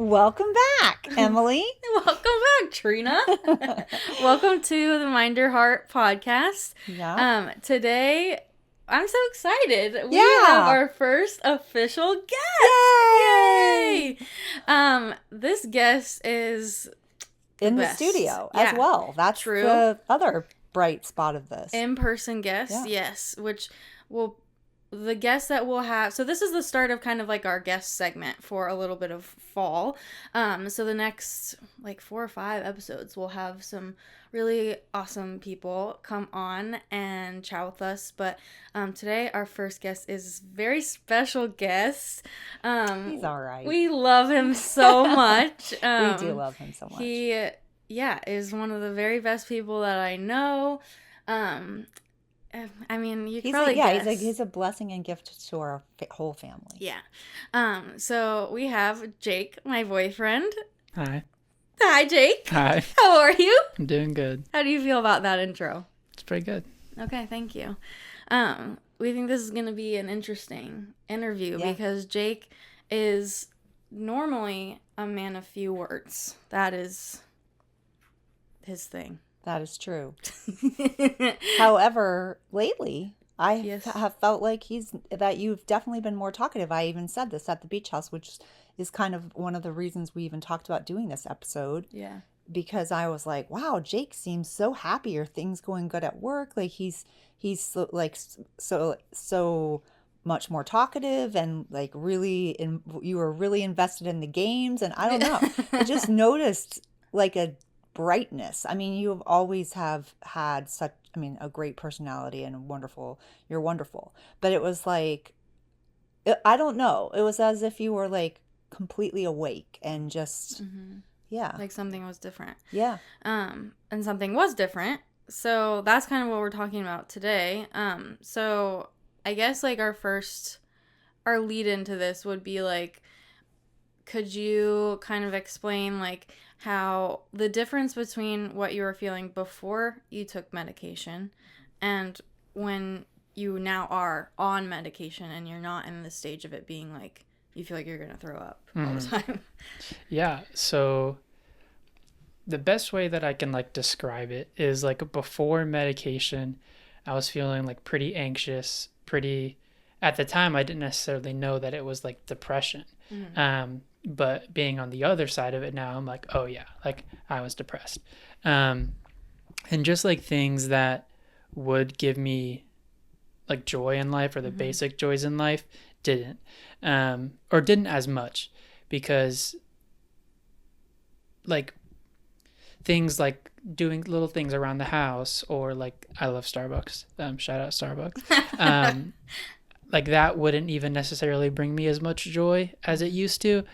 Welcome back, Emily. Welcome back, Trina. Welcome to the Mind Your Heart podcast. Yeah. Today, I'm so excited. We Yeah. have our first official guest. Yay! This guest is In the best. studio Yeah. as well. That's True. the other bright spot of this. In-person guest, Yeah. yes, which will... The guests that we'll have, so this is the start of kind of like our guest segment for a little bit of fall. So the next like 4 or 5 episodes, we'll have some really awesome people come on and chat with us. But today our first guest is a very special guest. He's all right. We love him so much. We do love him so much. He, is one of the very best people that I know. I mean, you can probably guess. He's a blessing and gift to our whole family. Yeah. So we have Jake, my boyfriend. Hi. Hi, Jake. Hi. How are you? I'm doing good. How do you feel about that intro? It's pretty good. Okay, thank you. We think this is going to be an interesting interview because Jake is normally a man of few words. That is his thing. That is true. However, lately, I have felt like that you've definitely been more talkative. I even said this at the beach house, which is kind of one of the reasons we even talked about doing this episode. Yeah. Because I was like, wow, Jake seems so happy. Are things going good at work? Like he's so much more talkative and like you were really invested in the games. And I don't know. I just noticed like a brightness. I mean, you have always had a great personality and you're wonderful. But it was like, I don't know. It was as if you were like completely awake and just, like something was different. Yeah. And something was different. So that's kind of what we're talking about today. So I guess like our lead into this would be like, could you kind of explain like how the difference between what you were feeling before you took medication and when you now are on medication and you're not in the stage of it being like you feel like you're going to throw up all the time? Yeah. So the best way that I can like describe it is like before medication, I was feeling like pretty anxious, at the time I didn't necessarily know that it was like depression. But being on the other side of it now, I'm like, oh yeah, like I was depressed. And just like things that would give me like joy in life or the basic joys in life didn't, or didn't as much because like things like doing little things around the house or like, I love Starbucks, shout out Starbucks. Like that wouldn't even necessarily bring me as much joy as it used to.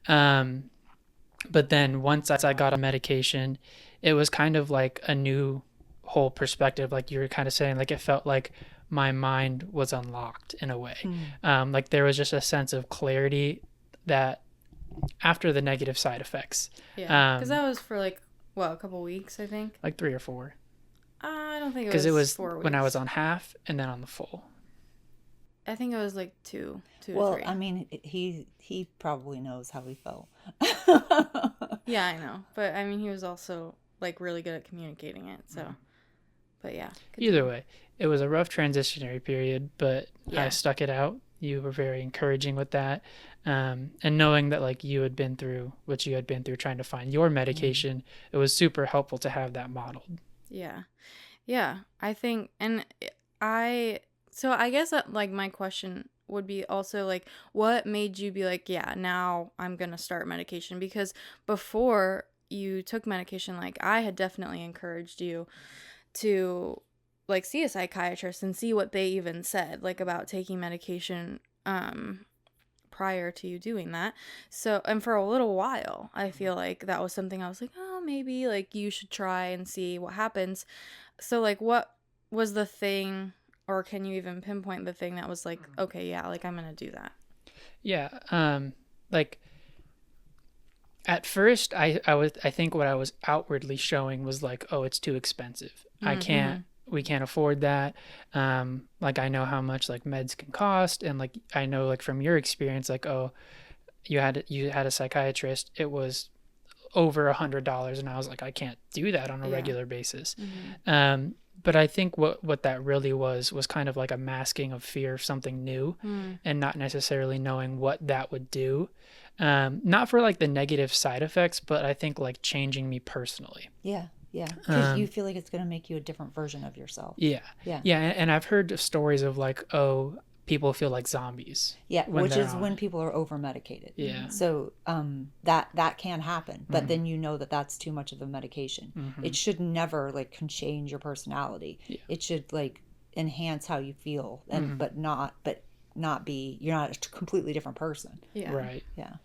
But then once I got on medication, it was kind of like a new whole perspective. Like you were kind of saying, like it felt like my mind was unlocked in a way. Like there was just a sense of clarity that after the negative side effects. Yeah, because that was for like, a couple weeks, I think? Like 3 or 4. I don't think it was 4 weeks. Because it was when I was on half and then on the full. I think it was like 2 to 3. Well, I mean, he probably knows how he felt. Yeah, I know. But I mean, he was also like really good at communicating it. So, but yeah. Either way, it was a rough transitionary period, but I stuck it out. You were very encouraging with that. And knowing that like you had been through what you had been through trying to find your medication, it was super helpful to have that modeled. Yeah. Yeah. I think, so I guess that, like, my question would be also, like, what made you be like, yeah, now I'm going to start medication? Because before you took medication, like, I had definitely encouraged you to, like, see a psychiatrist and see what they even said, like, about taking medication prior to you doing that. So, and for a little while, I feel like that was something I was like, oh, maybe, like, you should try and see what happens. So, like, what was the thing... Or can you even pinpoint the thing that was like, okay, yeah, like I'm going to do that? Yeah. Like at first I think what I was outwardly showing was like, oh, it's too expensive. We can't afford that. Like I know how much like meds can cost. And like, I know like from your experience, like, oh, you had a psychiatrist, it was over $100, and I was like, I can't do that on a Yeah. regular basis. Mm-hmm. But I think what that really was kind of like a masking of fear of something new, and not necessarily knowing what that would do. Not for like the negative side effects, but I think like changing me personally. Yeah. Yeah. Because you feel like it's going to make you a different version of yourself. Yeah. Yeah. Yeah. And I've heard of stories of like, oh, people feel like zombies. Yeah, when which they're is on when it. people are over medicated. Yeah. So that can happen, but then you know that that's too much of a medication. It should never like can change your personality. Yeah. It should like enhance how you feel, and but not be, you're not a completely different person. Yeah. Right. Yeah,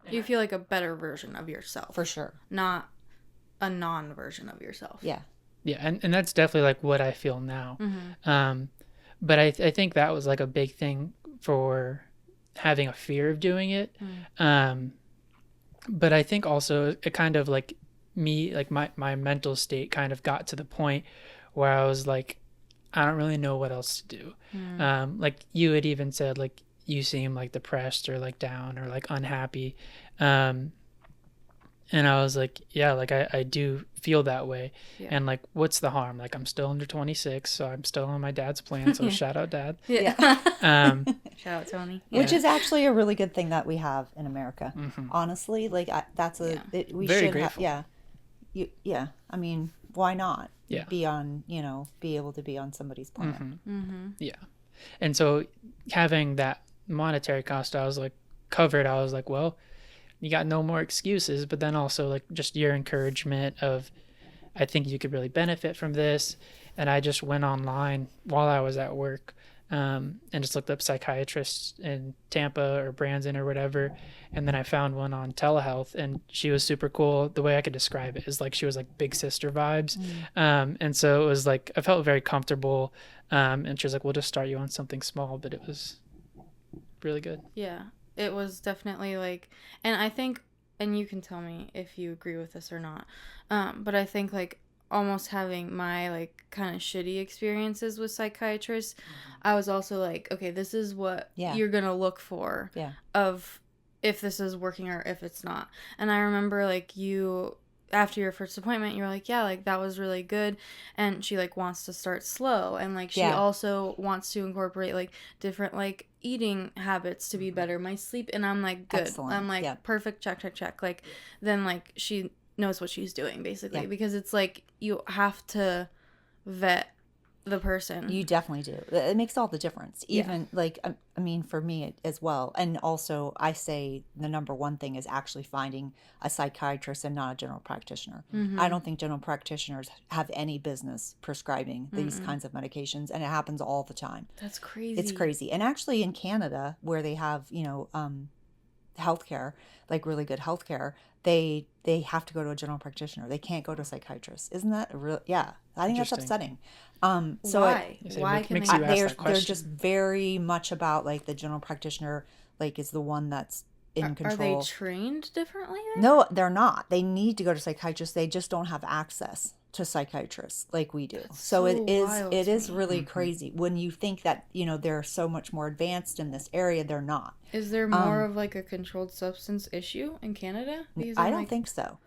You feel like a better version of yourself. for sure. Not a non-version of yourself. Yeah, Yeah. And that's definitely like what I feel now. But I think that was like a big thing for having a fear of doing it. But I think also it kind of like me, like my mental state kind of got to the point where I was like, I don't really know what else to do. Like you had even said, like, you seem like depressed or like down or like unhappy. And I was like, yeah, like I do feel that way. Yeah. And like, what's the harm? Like, I'm still under 26, so I'm still on my dad's plan. So shout out, Dad. Yeah. Shout out, Tony. which is actually a really good thing that we have in America. Honestly, like that's a we Very should grateful. yeah, yeah. I mean, why not? Yeah. Be on, be able to be on somebody's plan. Yeah. And so having that monetary cost, I was like covered. I was like, well, you got no more excuses. But then also like just your encouragement of, I think you could really benefit from this. And I just went online while I was at work, and just looked up psychiatrists in Tampa or Brandon or whatever. And then I found one on telehealth, and she was super cool. The way I could describe it is like she was like big sister vibes. And so it was like I felt very comfortable. And she was like, we'll just start you on something small, but it was really good. Yeah. It was definitely like, and I think, and you can tell me if you agree with this or not, but I think like almost having my like kind of shitty experiences with psychiatrists, I was also like, okay, this is what you're gonna look for of if this is working or if it's not. And I remember like you, after your first appointment, you were like, yeah, like that was really good. And she like wants to start slow, and like she also wants to incorporate like different like eating habits to be better, my sleep. And I'm like, good. Excellent. I'm like, perfect, check. Like then like she knows what she's doing basically, because it's like you have to vet the person. You definitely do. It makes all the difference. Even like, I mean, for me as well. And also I say the number one thing is actually finding a psychiatrist and not a general practitioner. I don't think general practitioners have any business prescribing these kinds of medications, and it happens all the time. That's crazy. It's crazy. And actually in Canada, where they have, healthcare, like really good healthcare, they have to go to a general practitioner. They can't go to a psychiatrist. Isn't that real? Yeah, I think that's upsetting. So why? Why can makes they? you ask that they're question. just very much about like the general practitioner, like is the one that's in control. Are they trained differently then? No, they're not. They need to go to psychiatrists. They just don't have access to psychiatrists like we do. So it is really crazy when you think that, they're so much more advanced in this area. They're not. Is there more of like a controlled substance issue in Canada? Because I I'm don't like, think so.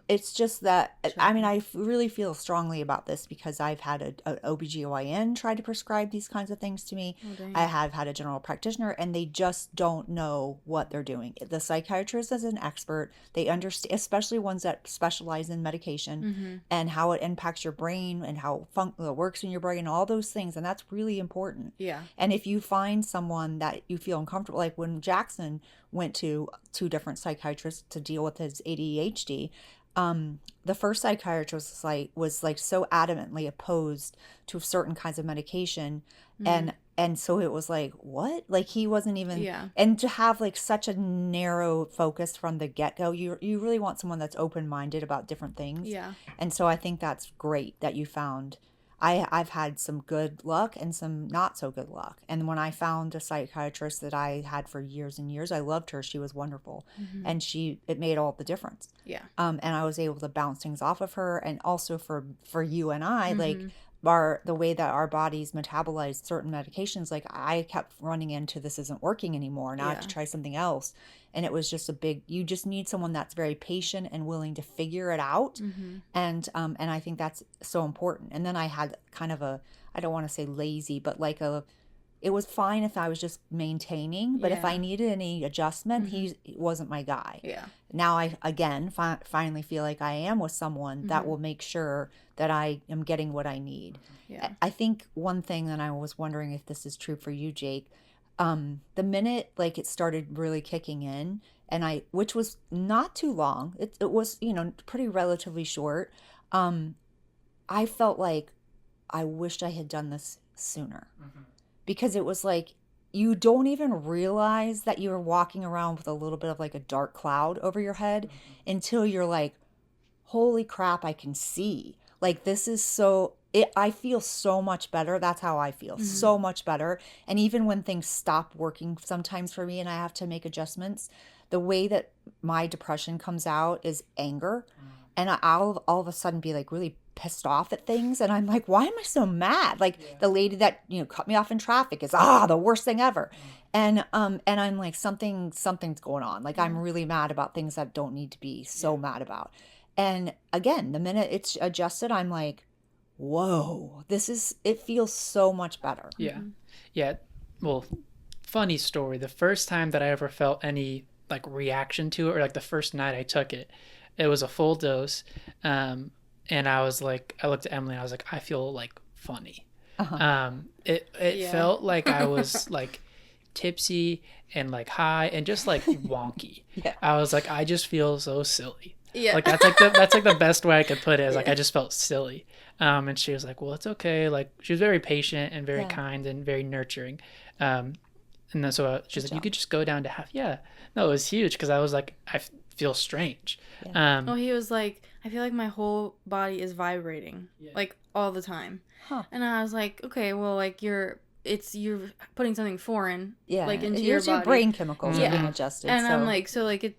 It's just that, I mean, I really feel strongly about this because I've had a OBGYN try to prescribe these kinds of things to me. I have had a general practitioner, and they just don't know what they're doing. The psychiatrist is an expert. They understand, especially ones that specialize in medication and how it impacts your brain and how it works in your brain, all those things. And that's really important. Yeah. And if you find someone that you feel uncomfortable, like when Jackson went to 2 different psychiatrists to deal with his ADHD, the first psychiatrist was so adamantly opposed to certain kinds of medication, and so it was like, what? Like he wasn't even, and to have like such a narrow focus from the get-go, you really want someone that's open-minded about different things. Yeah. And so I think that's great that you found. I've had some good luck and some not so good luck. And when I found a psychiatrist that I had for years and years, I loved her. She was wonderful. And it made all the difference. Yeah. And I was able to bounce things off of her. And also for you and I, like the way that our bodies metabolize certain medications, like I kept running into this isn't working anymore. Now I have Yeah. to try something else. And it was just you just need someone that's very patient and willing to figure it out. Mm-hmm. And I think that's so important. And then I had kind of I don't want to say lazy, but like it was fine if I was just maintaining, but if I Yeah. needed any adjustment, Mm-hmm. he wasn't my guy. Yeah. Now I again finally feel like I am with someone that Mm-hmm. will make sure that I am getting what I need. Yeah. I think one thing that I was wondering if this is true for you, Jake, the minute like it started really kicking in, and which was not too long, it was, pretty relatively short. I felt like I wished I had done this sooner, because it was like you don't even realize that you're walking around with a little bit of like a dark cloud over your head until you're like, holy crap, I can see. Like this is I feel so much better. That's how I feel. Mm-hmm. So much better. And even when things stop working sometimes for me and I have to make adjustments, the way that my depression comes out is anger. And I'll all of a sudden be like really pissed off at things. And I'm like, why am I so mad? Like the lady that, cut me off in traffic is, the worst thing ever. And I'm like, something's going on. Like I'm really mad about things that don't need to be so mad about. And again, the minute it's adjusted, I'm like, whoa, it feels so much better. Yeah. Yeah. Well, funny story. The first time that I ever felt any like reaction to it, or like the first night I took it, it was a full dose. And I was like, I looked at Emily and I was like, I feel like funny. It Yeah. felt like I was like tipsy and like high and just like wonky. Yeah. I was like, I just feel so silly. Yeah. Like that's like the best way I could put it. Is like I just felt silly. And she was like, well, it's okay. Like she was very patient and very kind and very nurturing. And then so she's like, you could just go down to half. Yeah. No, it was huge because I was like, I feel strange. Oh, he was like, I feel like my whole body is vibrating like all the time. Huh. And I was like, okay, well, like you're putting something foreign like into your Here's body. your brain chemicals are being adjusted. And so. I'm like, so like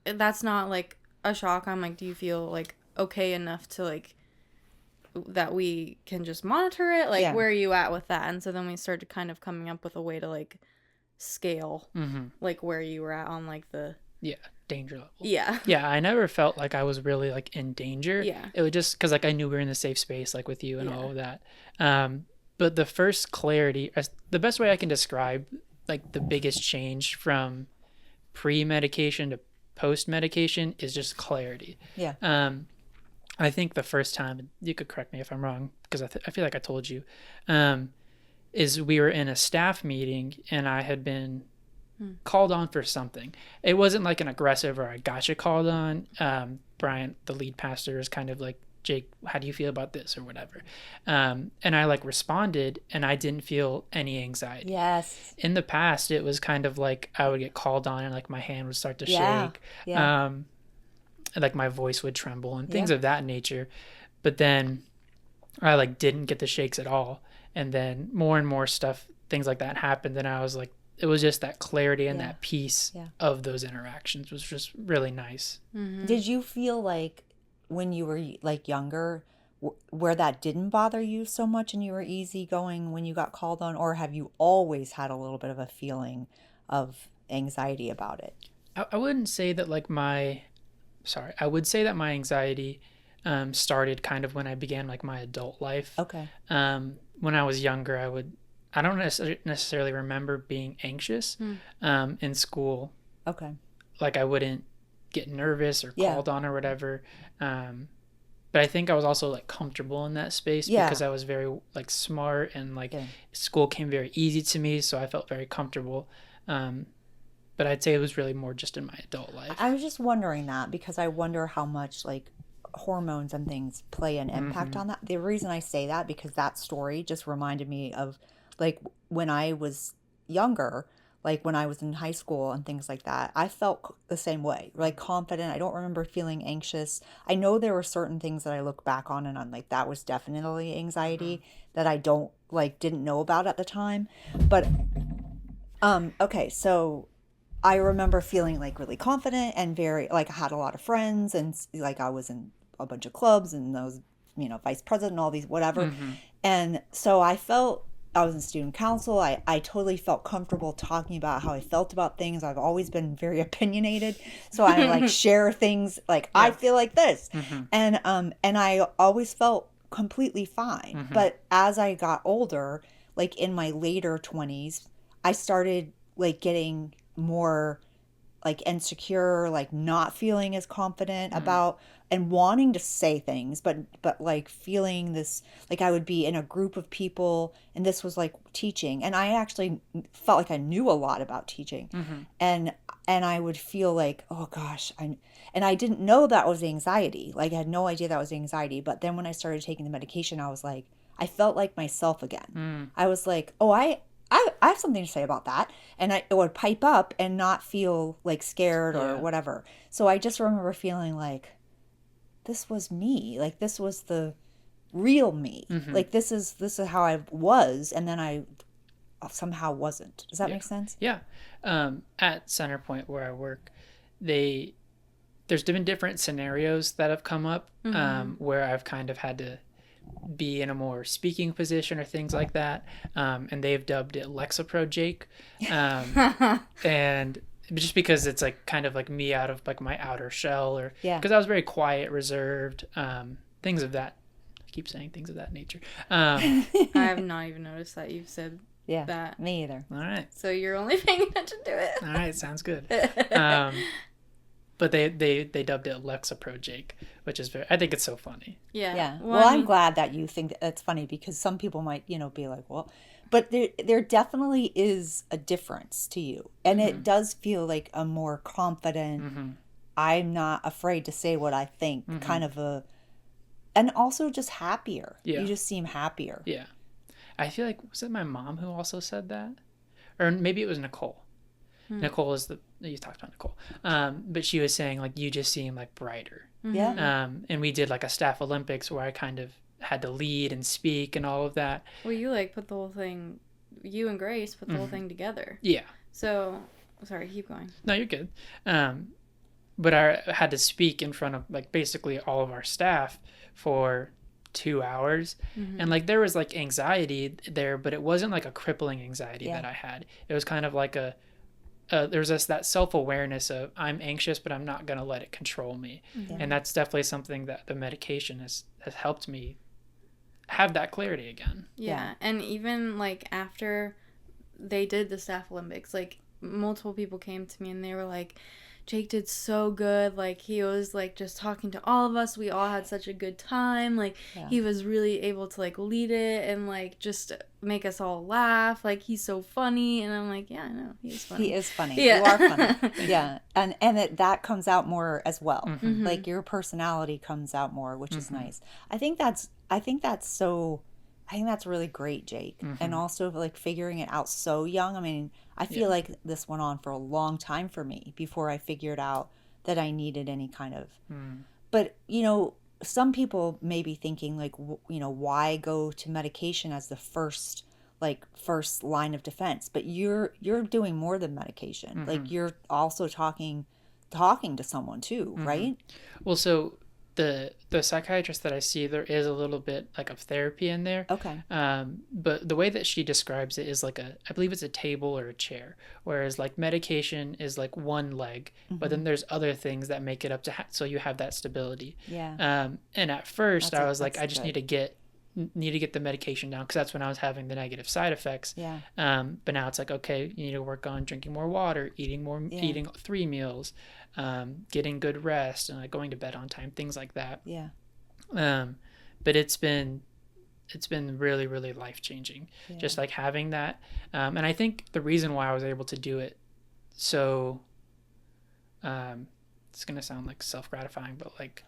that's not like a shock. I'm like, do you feel like okay enough to like that we can just monitor it? Like where are you at with that? And so then we started kind of coming up with a way to like scale like where you were at on like the danger level. Yeah, I never felt like I was really like in danger. It was just because like I knew we were in a safe space like with you and all of that. But the first clarity, the best way I can describe like the biggest change from pre-medication to post-medication is just clarity. I think the first time, you could correct me if I'm wrong because I feel like I told you, is we were in a staff meeting and I had been called on for something. It wasn't like an aggressive or I gotcha called on. Brian, the lead pastor, is kind of like, Jake, how do you feel about this or whatever? And I like responded and I didn't feel any anxiety. Yes. In the past, it was kind of like I would get called on and like my hand would start to shake. And like my voice would tremble and things of that nature. But then I like didn't get the shakes at all. And then more and more stuff, things like that happened. And I was like, it was just that clarity and that peace of those interactions was just really nice. Did you feel like when you were like younger, where that didn't bother you so much and you were easygoing when you got called on, or have you always had a little bit of a feeling of anxiety about it? I wouldn't say that like I would say that my anxiety started kind of when I began like my adult life. Okay. When I was younger, I don't necessarily remember being anxious in school. Okay. Like I wouldn't get nervous or called on or whatever. But I think I was also like comfortable in that space because I was very like smart and like school came very easy to me. So I felt very comfortable. But I'd say it was really more just in my adult life. I was just wondering that because I wonder how much like hormones and things play an impact on that. The reason I say that because that story just reminded me of like when I was younger, like when I was in high school and things like that, I felt the same way, like confident. I don't remember feeling anxious. I know there were certain things that I look back on and I'm like, that was definitely anxiety that I didn't know about at the time. But, okay. So I remember feeling like really confident and very, like I had a lot of friends and like I was in a bunch of clubs and I was, vice president and all these, whatever. And so I was in student council. I totally felt comfortable talking about how I felt about things. I've always been very opinionated. So I like share things like I Yeah. feel like this. Mm-hmm. And I always felt completely fine. Mm-hmm. But as I got older, like in my later 20s, I started like getting more like insecure, like not feeling as confident about and wanting to say things, but like feeling this like I would be in a group of people and this was like teaching and I actually felt like I knew a lot about teaching. Mm-hmm. And I would feel like, oh gosh, I didn't know that was anxiety. Like I had no idea that was anxiety, but then when I started taking the medication, I was like I felt like myself again. Mm. I was like, oh, I have something to say about that. And it would pipe up and not feel like scared or Yeah. whatever. So I just remember feeling like this was me. Like this was the real me. Mm-hmm. Like this is how I was. And then I somehow wasn't. Does that Yeah. make sense? Yeah. At Centerpoint where I work, there's been different scenarios that have come up where I've kind of had to be in a more speaking position or things like that. And they've dubbed it Lexapro Jake. And just because it's like kind of like me out of like my outer shell or because I was very quiet, reserved, things of that. I keep saying things of that nature. I have not even noticed that you've said Yeah. that. Me either. All right. So you're only paying attention to it. All right. Sounds good. But they dubbed it Lexapro Jake, which is I think it's so funny. Yeah. Yeah. Well, Well, I I'm mean, glad that you think that's funny because some people might, be like, well, but there definitely is a difference to you. And it does feel like a more confident, I'm not afraid to say what I think kind of and also just happier. Yeah. You just seem happier. Yeah. I feel like, was it my mom who also said that? Or maybe it was Nicole. Nicole is you talked about Nicole. But she was saying like, you just seem like brighter. Yeah. And we did like a staff Olympics where I kind of had to lead and speak and all of that. well, you like put the whole thing, you and Grace put the whole thing together. Yeah. So, sorry, keep going. No, you're good. But I had to speak in front of like basically all of our staff for 2 hours. And like there was like anxiety there, but it wasn't like a crippling anxiety that I had. It was kind of like there's that self-awareness of I'm anxious, but I'm not going to let it control me. And that's definitely something that the medication has helped me have that clarity again. Yeah. And even like after they did the staff Olympics, like multiple people came to me and they were like, Jake did so good. Like he was like just talking to all of us. We all had such a good time. Like he was really able to like lead it and like just make us all laugh. Like he's so funny. And I'm like, yeah, I know he is funny. He is funny. Yeah. You are funny. Yeah. And that comes out more as well. Like your personality comes out more, which is nice. I think that's really great, Jake. And also like figuring it out so young. I mean, I feel like this went on for a long time for me before I figured out that I needed any kind of. But, some people may be thinking like, why go to medication as the first line of defense? But you're doing more than medication. Like you're also talking to someone too, right? Well, so the psychiatrist that I see, there is a little bit like of therapy in there. Okay. But the way that she describes it is like I believe it's a table or a chair, whereas like medication is like one leg, but then there's other things that make it up to so you have that stability. Yeah. And at first I was like, that's I just good. need to get the medication down because that's when I was having the negative side effects. Yeah. But now it's like, okay, you need to work on drinking more water, eating 3 meals, getting good rest, and like going to bed on time, things like that. Yeah. But it's been really, really life changing, just like having that. And I think the reason why I was able to do it so, it's gonna sound like self-gratifying, but like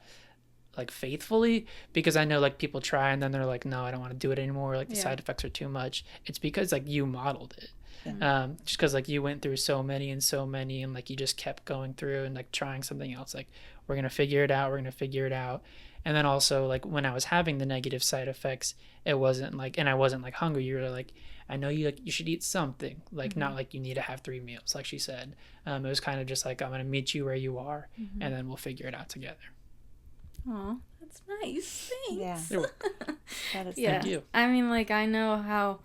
faithfully, because I know like people try and then they're like, no, I don't want to do it anymore, like the side effects are too much. It's because like you modeled it. Just because like you went through so many and like you just kept going through and like trying something else, like we're gonna figure it out. And then also like when I was having the negative side effects, it wasn't like, and I wasn't like hungry, you were like, I know you should eat something, like not like you need to have 3 meals like she said. It was kind of just like, I'm gonna meet you where you are and then we'll figure it out together. Oh, that's nice. Thanks. Yeah. You're welcome. That is Yeah. Thank you. I mean, like, I know how,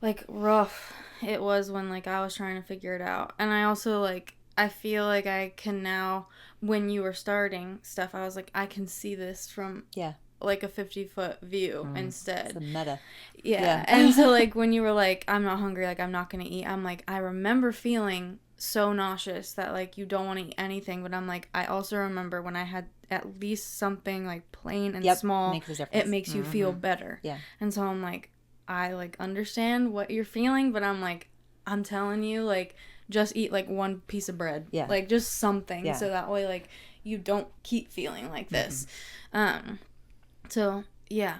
like, rough it was when, like, I was trying to figure it out. And I also, like, I feel like I can now, when you were starting stuff, I was like, I can see this from, Yeah. like, a 50-foot view It's instead. the meta. Yeah. Yeah. And so, like, when you were like, I'm not hungry, like, I'm not going to eat, I'm like, I remember feeling so nauseous that, like, you don't want to eat anything. But I'm like, I also remember when I had at least something, like, plain and small, Makes a difference. it makes you feel better. Yeah. And so I'm like, I, like, understand what you're feeling, but I'm like, I'm telling you, like, just eat, like, one piece of bread. Yeah. Like, just something. Yeah. So that way, like, you don't keep feeling like this. So, yeah,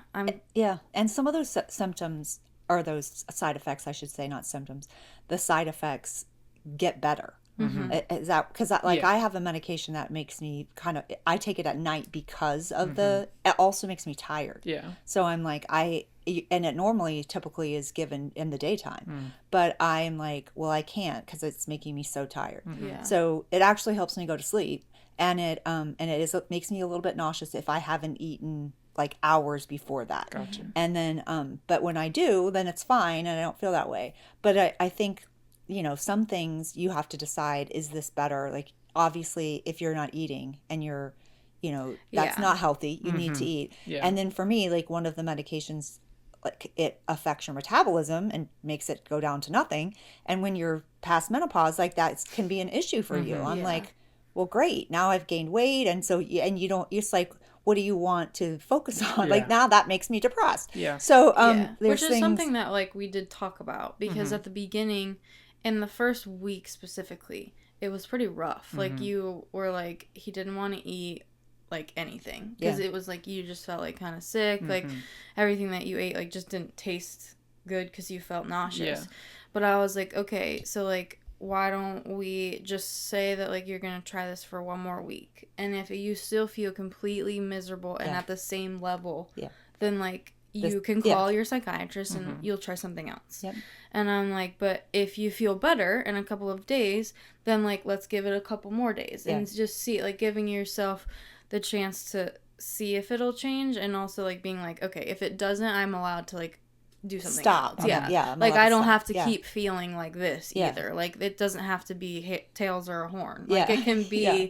Yeah, and some of those symptoms, or those side effects, I should say, not symptoms. The side effects get better. Is that because like Yeah. I have a medication that makes me kind of, I take it at night because of it also makes me tired. Yeah. So I'm like, and it normally typically is given in the daytime, but I'm like, well, I can't because it's making me so tired. Yeah. So it actually helps me go to sleep, and it makes me a little bit nauseous if I haven't eaten like hours before that. Gotcha. And then but when I do, then it's fine and I don't feel that way. But I think, some things you have to decide, is this better? Like, obviously, if you're not eating and you're, that's Yeah. not healthy, you need to eat. Yeah. And then for me, like, one of the medications, like, it affects your metabolism and makes it go down to nothing. And when you're past menopause, like, that can be an issue for you. I'm Yeah. like, well, great. Now I've gained weight. And so, and you don't, it's like, what do you want to focus on? Yeah. Like, now that makes me depressed. Yeah. So, yeah. there's Which is things, something that, like, we did talk about because at the beginning, in the first week specifically, it was pretty rough. Like, you were like, he didn't want to eat, like, anything because it was like you just felt like kind of sick. Like, everything that you ate, like, just didn't taste good because you felt nauseous. Yeah. But I was like, okay, so, like, why don't we just say that, like, you're gonna try this for one more week, and if you still feel completely miserable and at the same level, then, like, you can call your psychiatrist and you'll try something else. Yep. And I'm like, but if you feel better in a couple of days, then, like, let's give it a couple more days and just see, like, giving yourself the chance to see if it'll change, and also, like, being like, okay, if it doesn't, I'm allowed to, like, do something Stop. else. Yeah. Yeah, I'm like, allowed I to don't stop. have to Yeah. keep feeling like this Yeah. either. Like, it doesn't have to be tails or a horn. Like, Yeah. it can be, Yeah.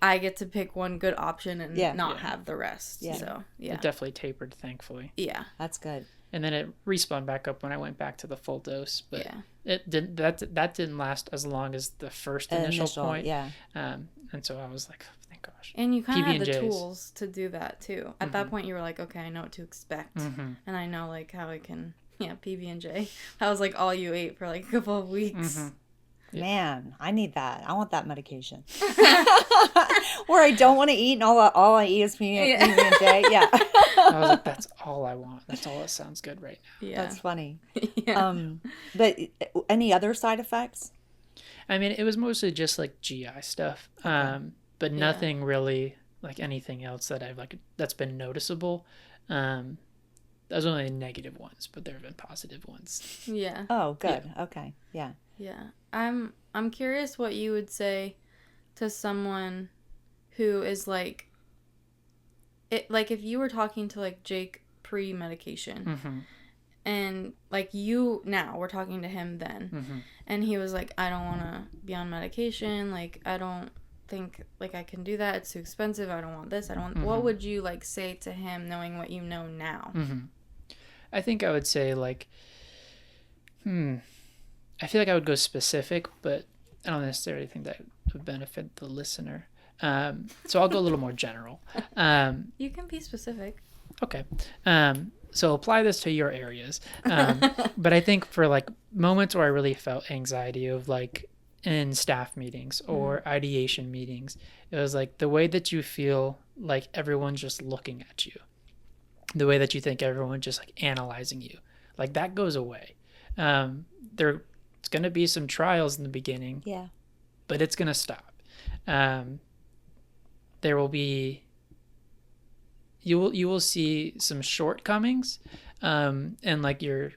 I get to pick one good option and not Yeah. have the rest. Yeah. So, yeah. It definitely tapered, thankfully. Yeah. That's good. And then it respawned back up when I went back to the full dose. But Yeah. it didn't. That didn't last as long as the first initial point. Yeah. And so I was like, oh, thank gosh. And you kind of had the PB&Js. tools to do that, too. At that point, you were like, okay, I know what to expect. And I know, like, how I can, PB&J. That was, like, all you ate for, like, a couple of weeks. Man, I need that. I want that medication. Where I don't want to eat and all I eat is PB&J. Yeah. I was like, that's all I want. That's all that sounds good right now. Yeah. That's funny. Yeah. But any other side effects? I mean, it was mostly just like GI stuff, but nothing really like anything else that that's been noticeable. Those are only negative ones, but there have been positive ones. Yeah. Oh, good. Yeah. Okay. Yeah. Yeah. I'm curious what you would say to someone who is like if you were talking to, like, Jake pre-medication and, like, we're talking to him then and he was like, I don't want to be on medication, like, I don't think, like, I can do that, it's too expensive, I don't want this, I don't want what would you, like, say to him knowing what you know now? I think I would say, like, I feel like I would go specific, but I don't necessarily think that would benefit the listener. So I'll go a little more general. You can be specific. Okay. So apply this to your areas. But I think for, like, moments where I really felt anxiety of, like, in staff meetings or ideation meetings, it was like the way that you feel like everyone's just looking at you, the way that you think everyone's just, like, analyzing you, like, that goes away. There's going to be some trials in the beginning, but it's going to stop. There will be, you will see some shortcomings, and, like, your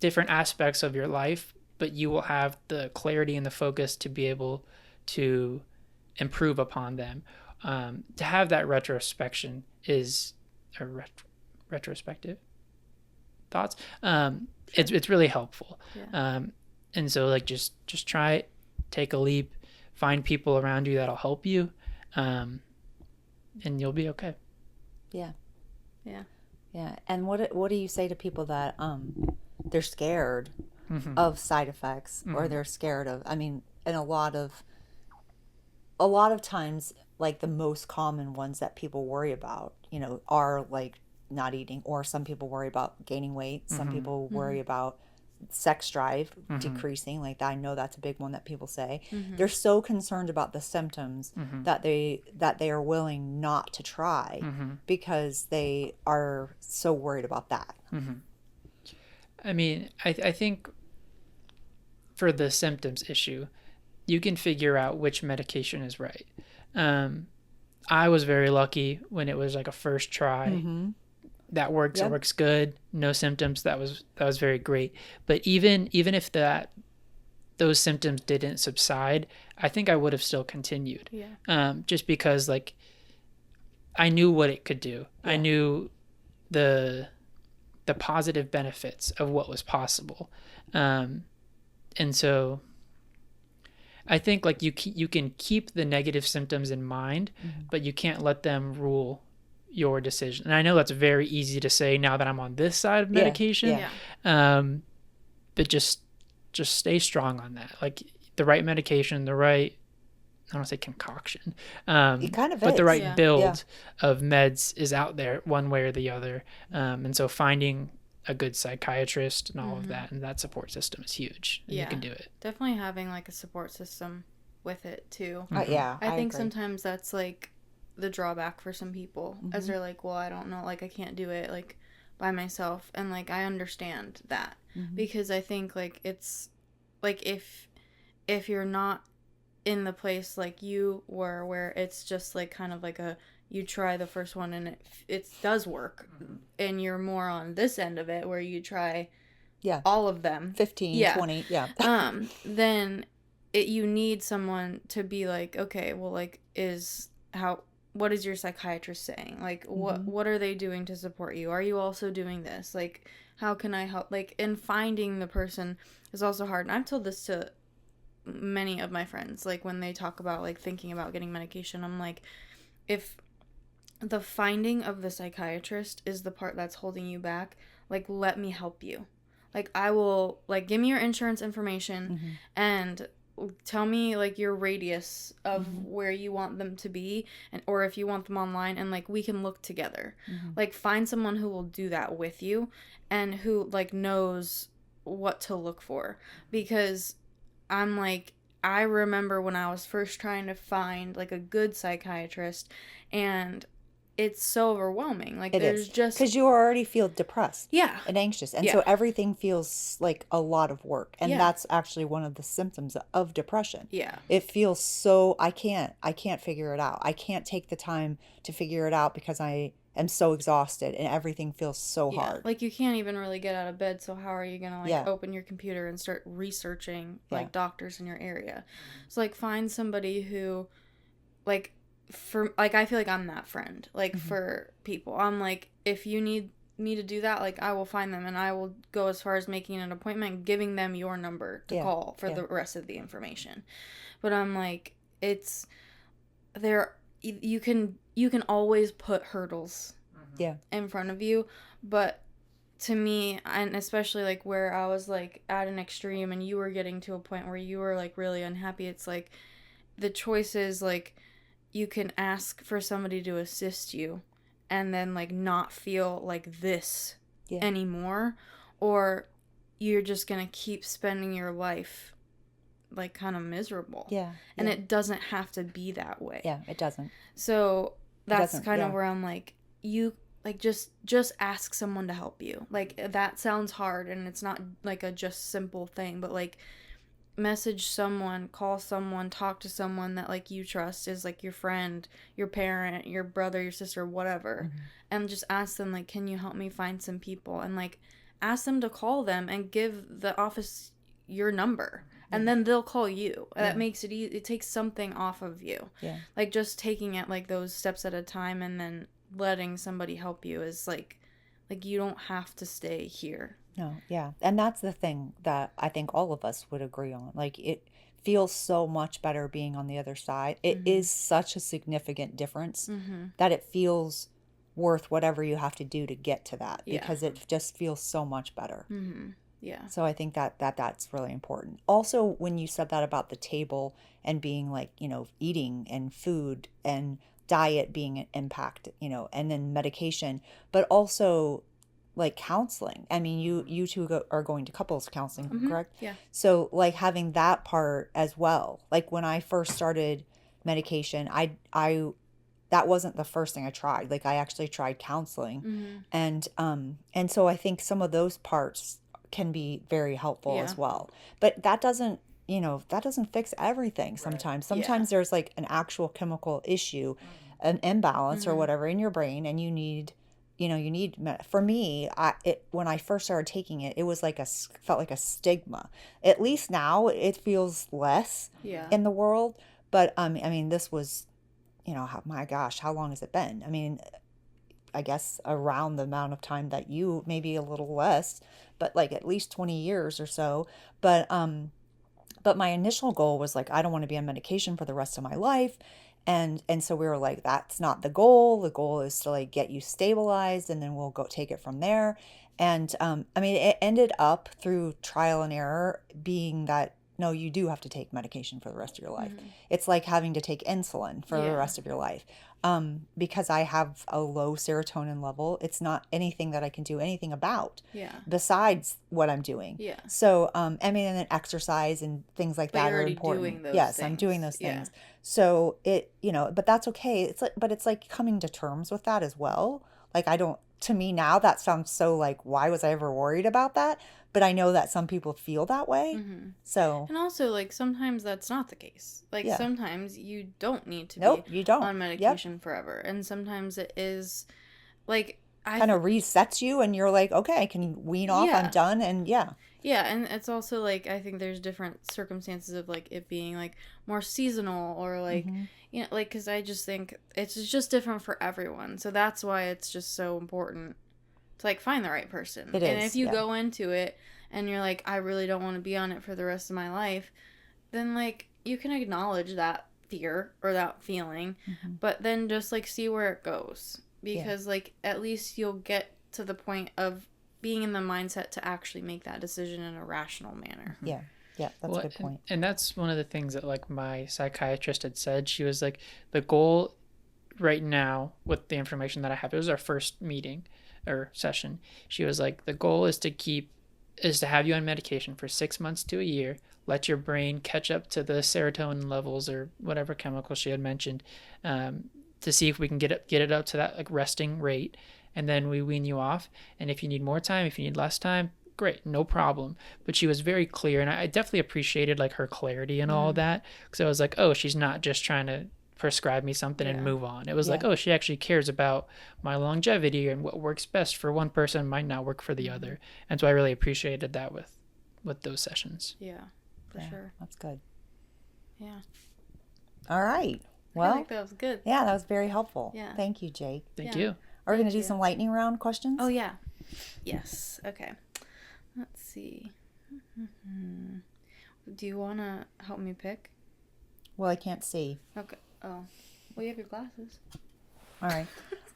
different aspects of your life, but you will have the clarity and the focus to be able to improve upon them. To have that retrospection is retrospective. thoughts. It's really helpful. Yeah. And so like just try it, take a leap, find people around you that'll help you, and you'll be okay. Yeah. Yeah. Yeah. And what do you say to people that they're scared Mm-hmm. of side effects, or Mm-hmm. they're scared of, I mean, and a lot of times, like the most common ones that people worry about, are like not eating, or some people worry about gaining weight, some Mm-hmm. people Mm-hmm. worry about sex drive Mm-hmm. decreasing. Like I know that's a big one that people say. Mm-hmm. They're so concerned about the symptoms Mm-hmm. that they are willing not to try Mm-hmm. because they are so worried about that. Mm-hmm. I mean, I think for the symptoms issue, you can figure out which medication is right. I was very lucky when it was like a first try. Mm-hmm. That works. It Yep. works good. No symptoms. That was very great. But even if those symptoms didn't subside, I think I would have still continued. Yeah. Just because like I knew what it could do. Yeah. I knew the positive benefits of what was possible, and so I think like you can keep the negative symptoms in mind, Mm-hmm. but you can't let them rule your decision. And I know that's very easy to say now that I'm on this side of Yeah. medication, Yeah. but just stay strong on that. Like the right medication, the right, I don't want to say concoction, It kind of but the is. right Yeah. build of meds is out there one way or the other. And so finding a good psychiatrist and all of that and that support system is huge. And you Yeah. can do it. Definitely having like a support system with it too. Yeah, I think agree. sometimes that's like the drawback for some people, as they're like, well, I don't know, like I can't do it like by myself, and like I understand that because I think like it's like if you're not in the place like you were, where it's just like kind of like a, you try the first one and it does work, and you're more on this end of it where you try Yeah. all of them, 15, Yeah. 20, yeah. then you need someone to be like, okay, well, like what is your psychiatrist saying? Like what are they doing to support you? Are you also doing this? Like how can I help? Like, and finding the person is also hard. And I've told this to many of my friends, like when they talk about like thinking about getting medication, I'm like, if the finding of the psychiatrist is the part that's holding you back, like let me help you. Like I will, like, give me your insurance information and tell me like your radius of where you want them to be, and or if you want them online, and like we can look together. Like find someone who will do that with you and who like knows what to look for, because I'm like, I remember when I was first trying to find like a good psychiatrist, and it's so overwhelming. Like It there's is. just Because you already feel depressed yeah. and anxious. And Yeah. so everything feels like a lot of work. And Yeah. that's actually one of the symptoms of depression. Yeah. It feels so, I can't figure it out. I can't take the time to figure it out because I am so exhausted and everything feels so Yeah. hard. Like you can't even really get out of bed, so how are you gonna like Yeah. open your computer and start researching like Yeah. doctors in your area? So like find somebody who like, for like, I feel like I'm that friend like for people. I'm like, if you need me to do that, like I will find them, and I will go as far as making an appointment, giving them your number to Yeah. call for Yeah. the rest of the information. But I'm like, it's there, you can always put hurdles Yeah. in front of you, but to me, and especially like where I was like at an extreme and you were getting to a point where you were like really unhappy, it's like the choice is like you can ask for somebody to assist you and then like not feel like this Yeah. anymore, or you're just gonna keep spending your life like kind of miserable. Yeah. And yeah. it doesn't have to be that way. Yeah, it doesn't. So that's doesn't, kind of yeah. where I'm like, you like just ask someone to help you. Like that sounds hard, and it's not like a just simple thing, but like message someone, call someone, talk to someone that like you trust, is like your friend, your parent, your brother, your sister, whatever, and just ask them like, can you help me find some people, and like ask them to call them and give the office your number, and then they'll call you. That makes it easy. It takes something off of you. Yeah. Like just taking it like those steps at a time and then letting somebody help you is like Like, you don't have to stay here. No, yeah. And that's the thing that I think all of us would agree on. Like it feels so much better being on the other side. It Mm-hmm. is such a significant difference Mm-hmm. that it feels worth whatever you have to do to get to that Yeah. because it just feels so much better. Mm-hmm. Yeah. So I think that's really important. Also, when you said that about the table and being like, eating and food and diet being an impact, and then medication, but also like counseling. I mean, you two are going to couples counseling, Mm-hmm. correct? Yeah. So like having that part as well. Like when I first started medication, I that wasn't the first thing I tried. Like I actually tried counseling, Mm-hmm. and so I think some of those parts can be very helpful Yeah. as well. But that doesn't fix everything sometimes. Yeah. Sometimes there's like an actual chemical issue, an imbalance or Mm-hmm. whatever in your brain, and for me, when I first started taking it, it was like felt like a stigma. At least now it feels less Yeah. in the world. But I mean, this was, my gosh, how long has it been? I mean, I guess around the amount of time that you, maybe a little less, but like at least 20 years or so. But my initial goal was like, I don't want to be on medication for the rest of my life. And so we were like, that's not the goal. The goal is to like get you stabilized and then we'll go take it from there. And I mean, it ended up through trial and error being that no, you do have to take medication for the rest of your life. Mm-hmm. It's like having to take insulin for the Yeah. rest of your life. Because I have a low serotonin level, it's not anything that I can do anything about Yeah. besides what I'm doing. Yeah. So, I mean, and then exercise and things like But that you're are already important. doing those Yes, I'm doing things. those Yeah. things. So but that's okay. But it's like coming to terms with that as well. Like to me now that sounds so like, why was I ever worried about that? But I know that some people feel that way. Mm-hmm. So, And also, like, sometimes that's not the case. Like, yeah. sometimes you don't need to Nope, be you don't. on Yep. medication forever. And sometimes it is, like, Kind of resets you and you're like, okay, I can wean off. I'm Yeah. done. And yeah. Yeah, and it's also, like, I think there's different circumstances of, like, it being, like, more seasonal or, like, like, because I just think it's just different for everyone. So that's why it's just so important to, like, find the right person. It And is, if you yeah. go into it and you're like, I really don't want to be on it for the rest of my life, then, like, you can acknowledge that fear or that feeling, but then just, like, see where it goes. Because, like, at least you'll get to the point of being in the mindset to actually make that decision in a rational manner. Yeah. Yeah, that's a good point. And that's one of the things that like my psychiatrist had said. She was like, the goal right now with the information that I have, it was our first meeting or session. She was like, the goal is to have you on medication for 6 months to a year, let your brain catch up to the serotonin levels or whatever chemical she had mentioned, to see if we can get it up to that like resting rate, and then we wean you off. And if you need more time, if you need less time, great, no problem. But she was very clear, and I definitely appreciated like her clarity and all of that, because I was like, oh, she's not just trying to prescribe me something and move on. It was like, oh, she actually cares about my longevity and what works best for one person might not work for the other. And so I really appreciated that with those sessions. Yeah, for sure. That's good. Yeah. All right. I Well, think that was good. yeah, that was very helpful. Yeah. Thank you, Jake. Thank you. Are we going to do you. some lightning round questions? Oh, yeah. Yes. Okay. Let's see. Do you want to help me pick? Well, I can't see. Okay. Oh. Well, you have your glasses. All right.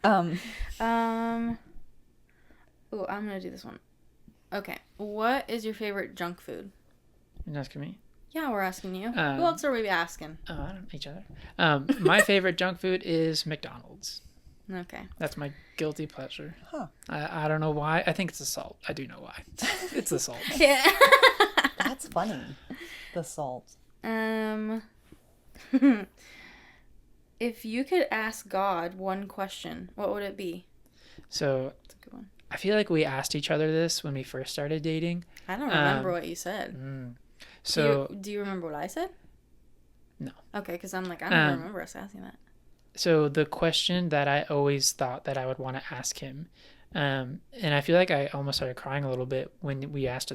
Oh, I'm going to do this one. Okay. What is your favorite junk food? You're asking me? Yeah, we're asking you. Who else are we asking? I don't know, each other. My favorite junk food is McDonald's. Okay. That's my guilty pleasure. Huh. I don't know why. I think it's the salt. I do know why. It's the salt. Yeah. That's funny. The salt. If you could ask God one question, what would it be? So That's a good one. I feel like we asked each other this when we first started dating. I don't remember what you said. So Do you remember what I said? No. Okay, because I'm like, I don't remember us asking that. So the question that I always thought that I would want to ask him, and I feel like I almost started crying a little bit when you asked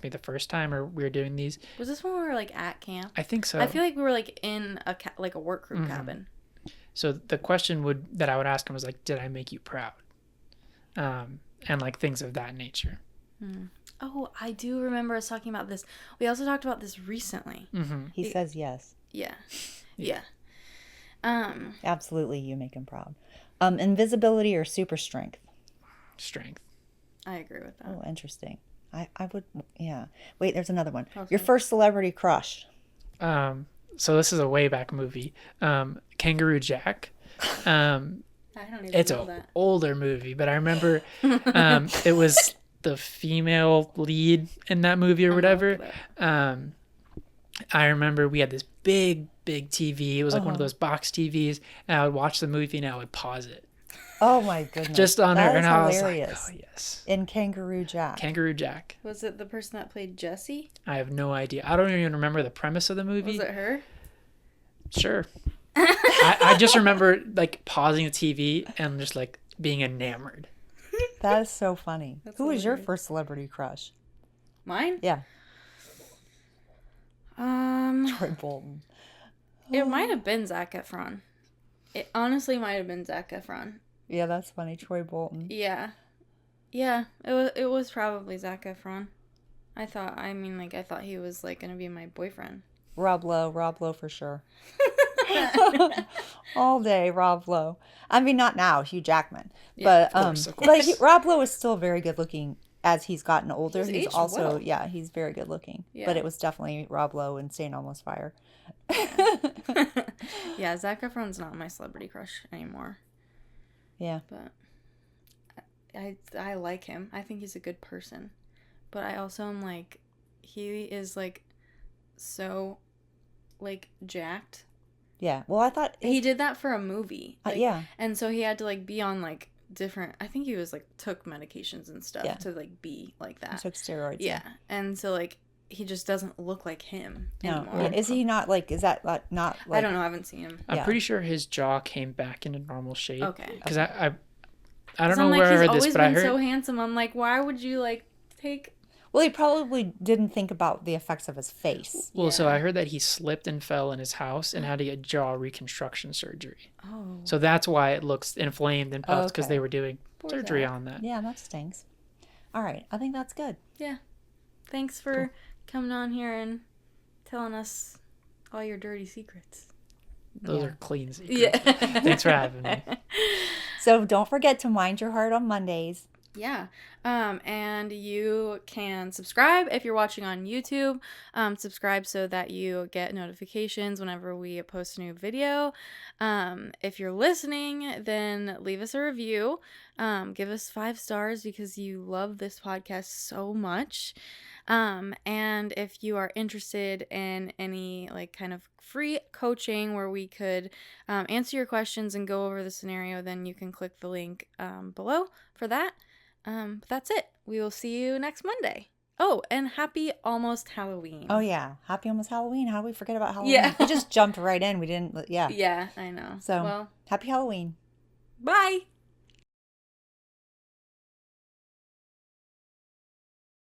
me the first time, or we were doing these. Was this when we were like at camp? I think so. I feel like we were like in a work group cabin. So the question that I would ask him was like, did I make you proud? and like things of that nature. Oh, I do remember us talking about this. We also talked about this recently. He says yes. Yeah. Yeah. Absolutely, you make him proud. Invisibility or super strength? Strength. I agree with that. Oh, interesting. I would, yeah. Wait, there's another one. Okay. Your first celebrity crush? So this is a way back movie. Kangaroo Jack. I don't even It's know an that. older movie, but I remember it was the female lead in that movie or whatever. I remember we had this big TV. It was like one of those box TVs, and I would watch the movie and I would pause it Oh my goodness. just on That her, is and I was like, hilarious. "Oh yes, In Kangaroo Jack. Kangaroo Jack." Was it the person that played Jessie? I have no idea. I don't even remember the premise of the movie. Was it her? Sure. I just remember like pausing the TV and just like being enamored. That is so funny. That's Who was your hilarious. first celebrity crush? Mine? Yeah, Um, Troy Bolton. it might have been Zac Efron. It honestly might have been Zac Efron. Yeah, that's funny. Troy Bolton. Yeah. Yeah, it was probably Zac Efron. I thought he was like gonna be my boyfriend. Rob Lowe for sure. All day, Rob Lowe. I mean, not now, Hugh Jackman, but of course. but Rob Lowe is still very good looking as he's gotten older. He's He's aged also well. he's very good looking. Yeah. But it was definitely Rob Lowe in St. Elmo's Fire. Yeah, Zac Efron's not my celebrity crush anymore, Yeah, but I like him. I think he's a good person, but I also am like, he is like so like jacked. yeah. Well, I thought He did that for a movie. Like, yeah. And so he had to like be on like different, I think he was like took medications and stuff Yeah. to like be like He that. took steroids. Yeah. And so like he just doesn't look like him No, anymore. is he not like? Is that not like? I don't know. I haven't seen him. I'm Yeah. pretty sure his jaw came back into normal shape. Okay. Because I don't 'Cause know I'm like, where I he's heard always this, but I been heard so handsome. I'm like, why would you like take? Well, he probably didn't think about the effects of his face. well, so Yeah. I heard that he slipped and fell in his house and had to get jaw reconstruction surgery. Oh. So that's why it looks inflamed and puffed because Okay. they were doing Poor surgery Zach. on that. Yeah, that stinks. All right, I think that's good. Yeah. Thanks for coming on here and telling us all your dirty secrets. Those Yeah. are clean secrets. Yeah. Thanks for having me. So don't forget to mind your heart on Mondays. Yeah. And you can subscribe if you're watching on YouTube. Subscribe so that you get notifications whenever we post a new video. If you're listening, then leave us a review. Give us 5 stars because you love this podcast so much. And if you are interested in any like kind of free coaching where we could answer your questions and go over the scenario, then you can click the link below for that. But that's it. We will see you next Monday. Oh, and happy almost Halloween. Oh yeah, happy almost Halloween. How did we forget about Halloween? Yeah. We just jumped right in. We didn't. Yeah. Yeah, I know. So well, happy Halloween. bye.